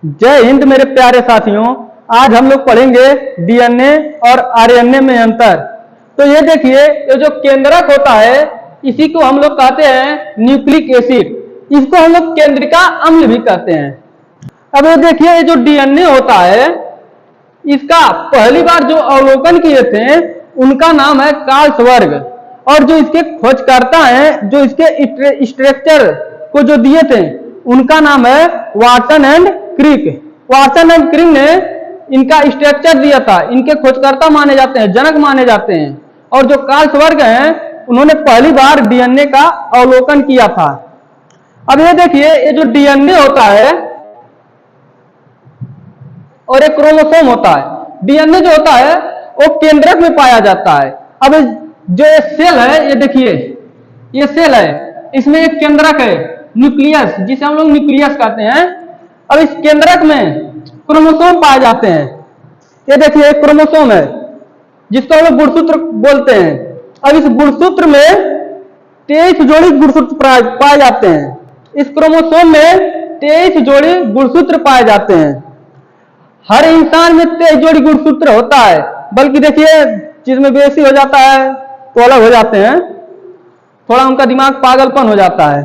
जय हिंद मेरे प्यारे साथियों। आज हम लोग पढ़ेंगे डीएनए और आरएनए में अंतर। तो ये देखिए, ये जो केंद्रक होता है इसी को हम लोग कहते हैं न्यूक्लिक एसिड। इसको हम लोग केंद्रिका अम्ल भी कहते हैं। अब ये देखिए, ये जो डीएनए होता है इसका पहली बार जो अवलोकन किए थे उनका नाम है कार्लसबर्ग, और जो इसके खोजकर्ता हैं, जो इसके स्ट्रक्चर को जो दिए थे उनका नाम है Watson and Crick. Watson and Crick ने इनका स्ट्रक्चर दिया था। इनके खोजकर्ता माने जाते हैं, जनक माने जाते हैं। और जो कार्लसबर्ग हैं उन्होंने पहली बार डीएनए का अवलोकन किया था। अब ये देखिए, ये जो डीएनए होता है और एक क्रोमोसोम होता है। डीएनए जो होता है वो केंद्रक में पाया जाता है। अब जो ये सेल है, ये देखिए ये सेल है, इसमें एक केंद्रक है न्यूक्लियस, जिसे हम लोग न्यूक्लियस कहते हैं। अब इस केंद्रक में क्रोमोसोम पाए जाते हैं। ये देखिए एक क्रोमोसोम है जिसको हम लोग गुणसूत्र बोलते हैं। अब इस गुणसूत्र में 23 जोड़ी गुणसूत्र पाए जाते हैं। इस क्रोमोसोम में 23 जोड़ी गुणसूत्र पाए जाते हैं। हर इंसान में 23 जोड़ी गुणसूत्र होता है, बल्कि देखिए जिसमें बेसी हो जाता है तो अलग हो जाते हैं, थोड़ा उनका दिमाग पागलपन हो जाता है।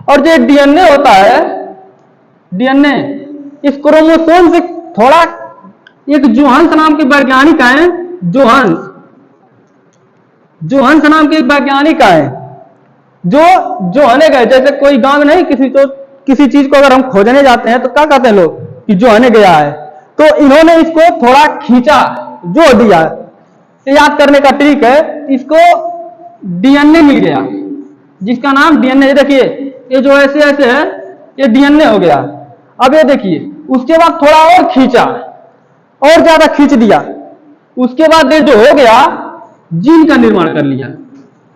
और जो डीएनए होता है, डीएनए इस क्रोमोसोम से थोड़ा, एक जोहान्स नाम के वैज्ञानिक हैं, जोहान्स नाम के वैज्ञानिक हैं जो जोहने गए। जैसे कोई गांव में नहीं, किसी चीज को अगर हम खोजने जाते हैं तो क्या कहते हैं लोग कि जोहने गया है, तो इन्होंने इसको थोड़ा खींचा, जोड़ दिया। याद करने का ट्रिक है, इसको डीएनए मिल गया जिसका नाम डीएनए। देखिए ये जो ऐसे ऐसे है ये डीएनए हो गया। अब ये देखिए उसके बाद थोड़ा और खींचा, और ज्यादा खींच दिया, उसके बाद ये जो हो गया जीन का निर्माण कर लिया।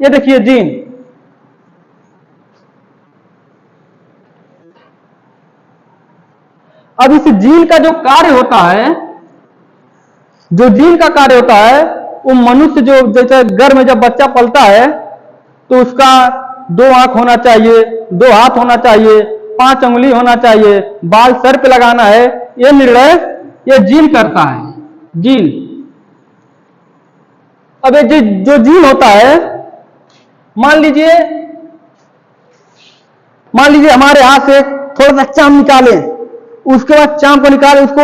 ये देखिए जीन। अब इस जीन का जो कार्य होता है, जो जीन का कार्य होता है, वो मनुष्य जो जैसे घर में जब बच्चा पलता है तो उसका 2 आंख होना चाहिए, 2 हाथ होना चाहिए, 5 उंगली होना चाहिए, बाल सर पे लगाना है, ये निर्णय ये जीन करता है, जीन। अब ये जो जीन होता है, मान लीजिए हमारे हाथ से थोड़ा सा चाम निकालें, उसके बाद चाम को निकाले, उसको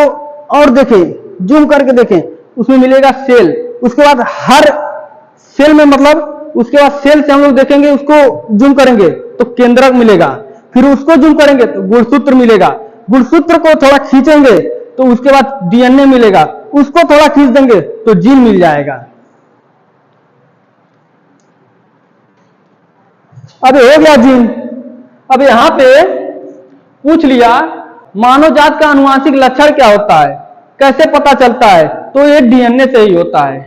और देखें, जूम करके देखें, उसमें मिलेगा सेल। उसके बाद हर सेल में, मतलब उसके बाद सेल से हम लोग देखेंगे, उसको जूम करेंगे तो केंद्रक मिलेगा, फिर उसको जूम करेंगे तो गुणसूत्र मिलेगा, गुणसूत्र को थोड़ा खींचेंगे तो उसके बाद डीएनए मिलेगा, उसको थोड़ा खींच देंगे तो जीन मिल जाएगा। अब हो गया जीन। अब यहां पे पूछ लिया मानव जात का आनुवंशिक लक्षण क्या होता है, कैसे पता चलता है, तो ये डीएनए से ही होता है।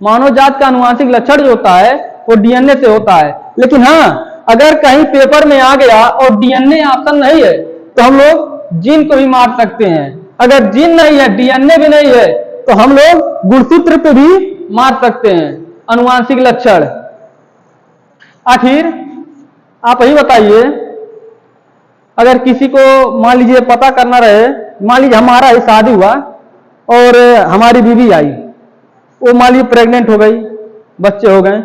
मानव जात का आनुवंशिक लक्षण जो होता है वो डीएनए से होता है। लेकिन हाँ, अगर कहीं पेपर में आ गया और डीएनए ऑप्शन नहीं है तो हम लोग जीन को भी मार सकते हैं। अगर जीन नहीं है, डीएनए भी नहीं है, तो हम लोग गुणसूत्र पे भी मार सकते हैं आनुवंशिक लक्षण। आखिर आप ही बताइए, अगर किसी को मान लीजिए पता करना रहे, मान लीजिए हमारा ही शादी हुआ और हमारी बीवी आई, वो मान लीजिए प्रेग्नेंट हो गई, बच्चे हो गए।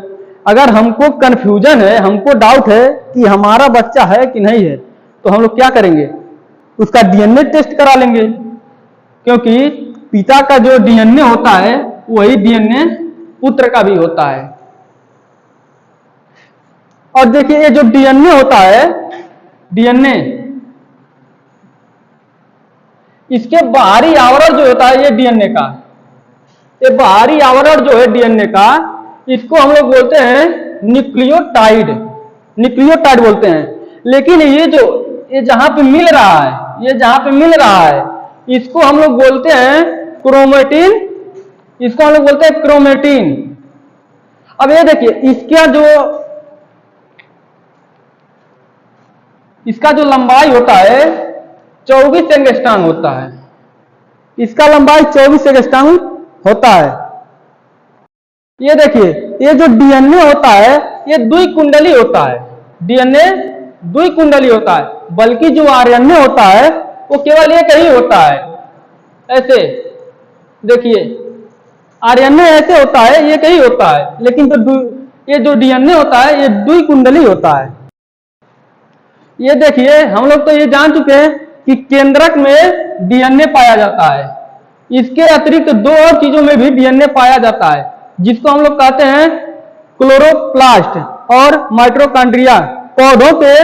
अगर हमको कंफ्यूजन है, हमको डाउट है कि हमारा बच्चा है कि नहीं है, तो हम लोग क्या करेंगे, उसका डीएनए टेस्ट करा लेंगे, क्योंकि पिता का जो डीएनए होता है वही डीएनए पुत्र का भी होता है। और देखिए ये जो डीएनए होता है, डीएनए इसके बाहरी आवरण जो होता है, ये डीएनए का, ये बाहरी आवरण जो है डीएनए का, इसको हम लोग बोलते हैं न्यूक्लियोटाइड, न्यूक्लियोटाइड बोलते हैं। लेकिन ये जहां पे मिल रहा है, ये जहां पे मिल रहा है, इसको हम लोग बोलते हैं क्रोमेटिन, इसको हम लोग बोलते हैं क्रोमेटिन। अब ये देखिए इसका जो लंबाई होता है 24 एंगस्ट्रॉम होता है। इसका लंबाई 24 एंगस्ट्रॉम होता है। ये देखिए, ये जो डीएनए होता है ये द्विकुंडली होता है, डीएनए द्विकुंडली होता है। बल्कि जो आरएनए होता है वो केवल एक ही होता है। ऐसे देखिए आरएनए ऐसे होता है, एक ही होता है, लेकिन ये जो डीएनए होता है ये द्विकुंडली होता है। ये देखिए हम लोग तो ये जान चुके हैं कि केंद्रक में डीएनए पाया जाता है। इसके अतिरिक्त दो और चीजों में भी डीएनए पाया जाता है, जिसको हम लोग कहते हैं क्लोरोप्लास्ट और माइटोकॉन्ड्रिया। पौधों के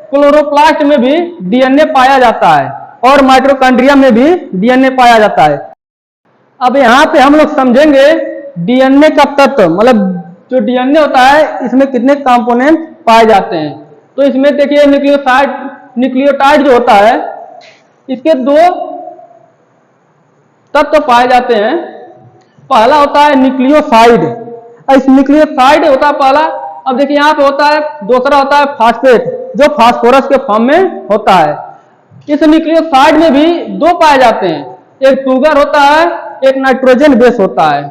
क्लोरोप्लास्ट में भी डीएनए पाया जाता है और माइटोकॉन्ड्रिया में भी डीएनए पाया जाता है। अब यहाँ पे हम लोग समझेंगे डीएनए का तत्व, मतलब जो डीएनए होता है इसमें कितने कंपोनेंट पाए जाते हैं। तो इसमें देखिए न्यूक्लियोटाइड जो होता है इसके दो तत्व पाए जाते हैं। पहला होता है न्यूक्लियोसाइड, इस न्यूक्लियोसाइड होता है पहला। अब देखिए यहाँ पे होता है, दूसरा होता है फास्फेट जो फास्फोरस के फॉर्म में होता है। इस न्यूक्लियोसाइड में भी दो पाए जाते हैं, एक शुगर होता है, एक नाइट्रोजन बेस होता है।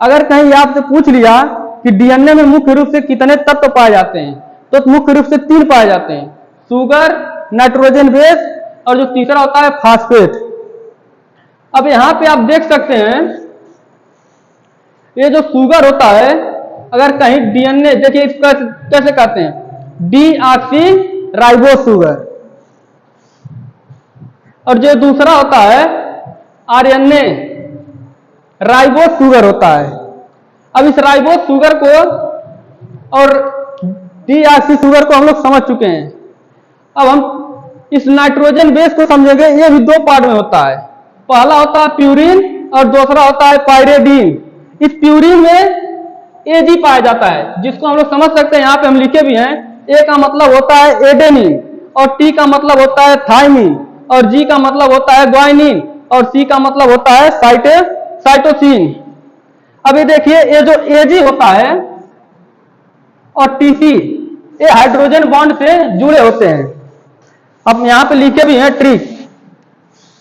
अगर कहीं आपसे पूछ लिया कि डीएनए में मुख्य रूप से कितने तत्व पाए जाते हैं, तो मुख्य रूप से 3 पाए जाते हैं, शुगर, नाइट्रोजन बेस और जो तीसरा होता है फास्फेट। अब यहाँ पे आप देख सकते हैं ये जो शुगर होता है, अगर कहीं डीएनए, देखिए इसको कैसे कहते हैं, डीऑक्सी राइबोस शुगर। और जो दूसरा होता है आरएनए राइबोस शुगर होता है। अब इस राइबोस शुगर को और डीऑक्सी शुगर को हम लोग समझ चुके हैं। अब हम इस नाइट्रोजन बेस को समझेंगे। ये भी दो पार्ट में होता है, पहला होता है प्यूरिन और दूसरा होता है पायरेडीन। इस प्यूरिन में एजी पाया जाता है, जिसको हम लोग समझ सकते हैं, यहाँ पे हम लिखे भी हैं। ए का मतलब होता है एडेनिन और टी का मतलब होता है थाइमिन और जी का मतलब होता है ग्वाइनिन और सी का मतलब होता है साइटोसिन। अब ये देखिए ये जो एजी होता है और टीसी ये हाइड्रोजन बॉन्ड से जुड़े होते हैं। अब यहाँ पे लिखे भी हैं ट्रिक,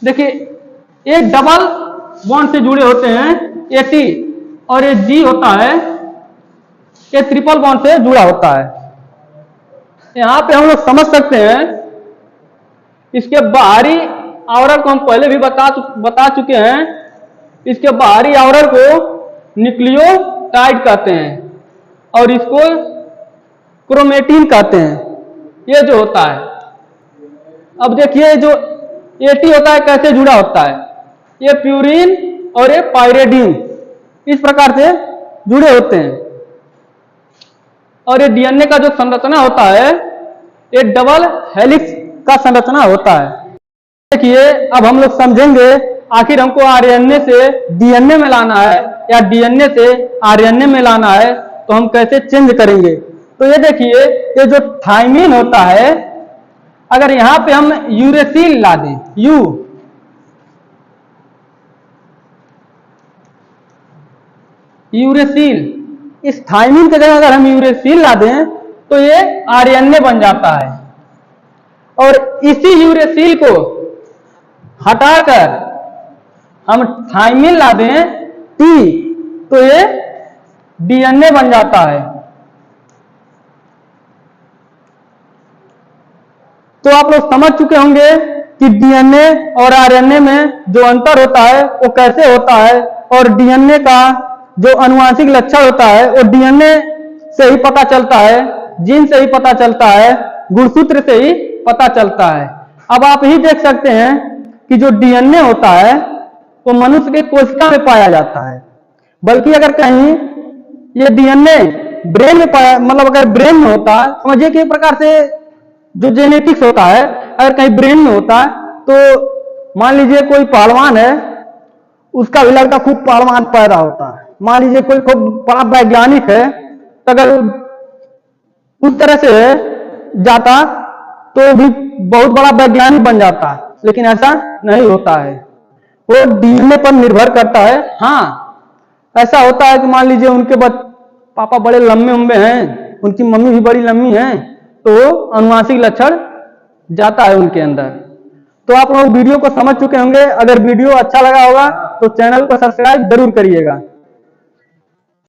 देखिए ये डबल बॉन्ड से जुड़े होते हैं एटी, और ये जी होता है ये ट्रिपल बॉन्ड से जुड़ा होता है। यहां पे हम लोग समझ सकते हैं इसके बाहरी आवरण को हम पहले भी बता चुके हैं। इसके बाहरी आवरण को न्यूक्लियोटाइड कहते हैं और इसको क्रोमेटिन कहते हैं, ये जो होता है। अब देखिए जो एटी होता है कैसे जुड़ा होता है, ये प्यूरिन और ये पायरेडीन इस प्रकार से जुड़े होते हैं। और ये डीएनए का जो संरचना होता है ये डबल हेलिक्स का संरचना होता है। देखिए अब हम लोग समझेंगे आखिर हमको आरएनए से डीएनए में लाना है या डीएनए से आरएनए में लाना है तो हम कैसे चेंज करेंगे। तो ये देखिए ये जो थाइमिन होता है, अगर यहां पे हम यूरेसिल ला दें, यूरेसिल, इस थाइमिन की जगह अगर हम यूरेसिल ला दें तो ये आरएनए बन जाता है। और इसी यूरेसिल को हटाकर हम थाइमिन ला दें टी तो ये डीएनए बन जाता है। तो आप लोग समझ चुके होंगे कि डीएनए और आरएनए में जो अंतर होता है वो कैसे होता है, और डीएनए का जो आनुवांशिक लक्षण होता है वो डीएनए से ही पता चलता है, जीन से ही पता चलता है, गुणसूत्र से ही पता चलता है। अब आप ही देख सकते हैं कि जो डीएनए होता है वो मनुष्य के कोशिका में पाया जाता है, बल्कि अगर कहीं ये डीएनए ब्रेन में पाया, मतलब अगर ब्रेन में होता है, समझिए कि एक प्रकार से जो जेनेटिक्स होता है अगर कहीं ब्रेन में होता है तो मान लीजिए कोई पहलवान है, उसका भी लड़का खूब पहलवान पैदा होता है। मान लीजिए कोई खूब बड़ा वैज्ञानिक है, तो अगर उस तरह से जाता तो भी बहुत बड़ा वैज्ञानिक बन जाता है, लेकिन ऐसा नहीं होता है, वो डीएनए पर निर्भर करता है। हाँ ऐसा होता है कि मान लीजिए उनके पापा बड़े लंबे उम्बे हैं, उनकी मम्मी भी बड़ी लंबी हैं, तो आनुवांशिक लक्षण जाता है उनके अंदर। तो आप लोग वीडियो को समझ चुके होंगे। अगर वीडियो अच्छा लगा होगा तो चैनल को सब्सक्राइब जरूर करिएगा।